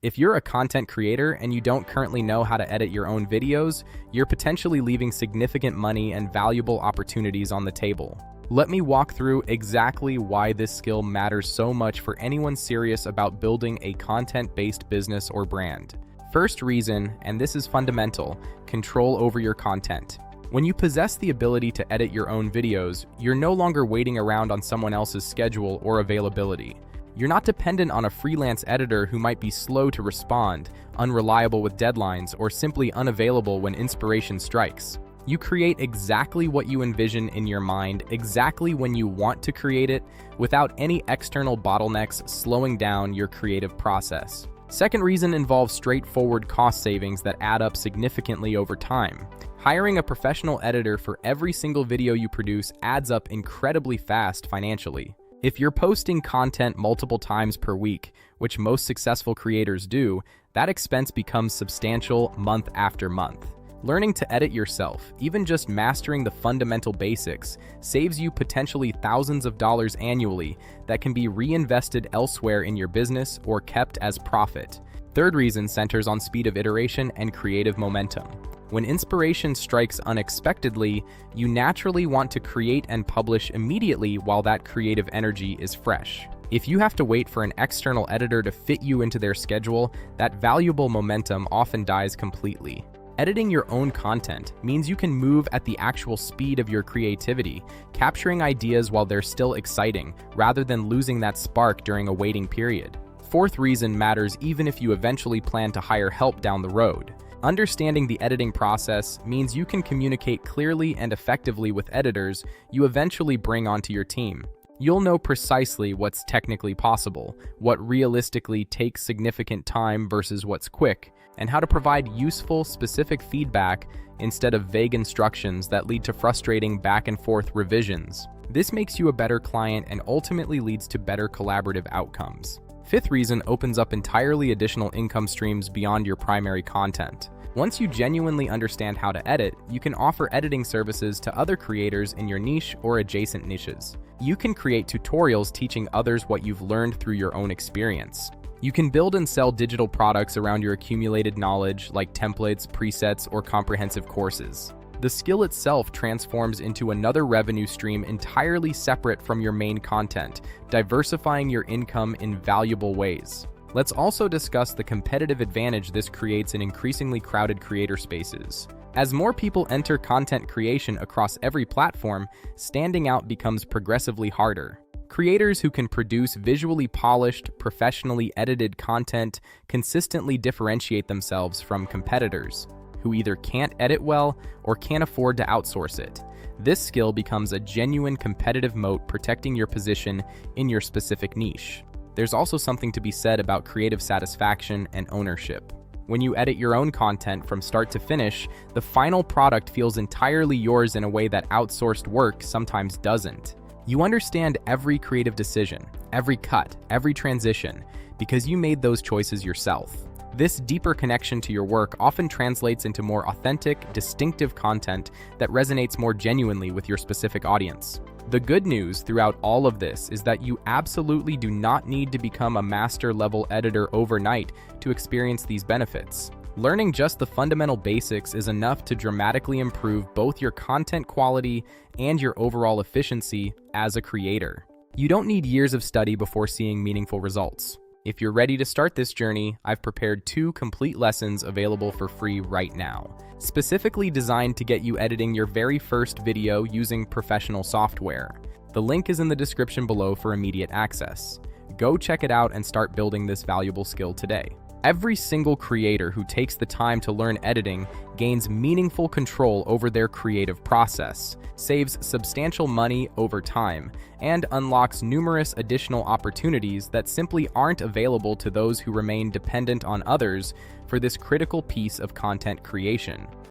If you're a content creator and you don't currently know how to edit your own videos, you're potentially leaving significant money and valuable opportunities on the table. Let me walk through exactly why this skill matters so much for anyone serious about building a content-based business or brand. First reason, and this is fundamental, control over your content. When you possess the ability to edit your own videos, you're no longer waiting around on someone else's schedule or availability. You're not dependent on a freelance editor who might be slow to respond, unreliable with deadlines, or simply unavailable when inspiration strikes. You create exactly what you envision in your mind, exactly when you want to create it, without any external bottlenecks slowing down your creative process. Second reason involves straightforward cost savings that add up significantly over time. Hiring a professional editor for every single video you produce adds up incredibly fast financially. If you're posting content multiple times per week, which most successful creators do, that expense becomes substantial month after month. Learning to edit yourself, even just mastering the fundamental basics, saves you potentially thousands of dollars annually that can be reinvested elsewhere in your business or kept as profit. Third reason centers on speed of iteration and creative momentum. When inspiration strikes unexpectedly, you naturally want to create and publish immediately while that creative energy is fresh. If you have to wait for an external editor to fit you into their schedule, that valuable momentum often dies completely. Editing your own content means you can move at the actual speed of your creativity, capturing ideas while they're still exciting, rather than losing that spark during a waiting period. Fourth reason matters even if you eventually plan to hire help down the road. Understanding the editing process means you can communicate clearly and effectively with editors you eventually bring onto your team. You'll know precisely what's technically possible, what realistically takes significant time versus what's quick, and how to provide useful, specific feedback instead of vague instructions that lead to frustrating back-and-forth revisions. This makes you a better client and ultimately leads to better collaborative outcomes. Fifth reason opens up entirely additional income streams beyond your primary content. Once you genuinely understand how to edit, you can offer editing services to other creators in your niche or adjacent niches. You can create tutorials teaching others what you've learned through your own experience. You can build and sell digital products around your accumulated knowledge, like templates, presets, or comprehensive courses. The skill itself transforms into another revenue stream entirely separate from your main content, diversifying your income in valuable ways. Let's also discuss the competitive advantage this creates in increasingly crowded creator spaces. As more people enter content creation across every platform, standing out becomes progressively harder. Creators who can produce visually polished, professionally edited content consistently differentiate themselves from competitors who either can't edit well or can't afford to outsource it. This skill becomes a genuine competitive moat protecting your position in your specific niche. There's also something to be said about creative satisfaction and ownership. When you edit your own content from start to finish, the final product feels entirely yours in a way that outsourced work sometimes doesn't. You understand every creative decision, every cut, every transition, because you made those choices yourself. This deeper connection to your work often translates into more authentic, distinctive content that resonates more genuinely with your specific audience. The good news throughout all of this is that you absolutely do not need to become a master-level editor overnight to experience these benefits. Learning just the fundamental basics is enough to dramatically improve both your content quality and your overall efficiency as a creator. You don't need years of study before seeing meaningful results. If you're ready to start this journey, I've prepared 2 complete lessons available for free right now, specifically designed to get you editing your very first video using professional software. The link is in the description below for immediate access. Go check it out and start building this valuable skill today. Every single creator who takes the time to learn editing gains meaningful control over their creative process, saves substantial money over time, and unlocks numerous additional opportunities that simply aren't available to those who remain dependent on others for this critical piece of content creation.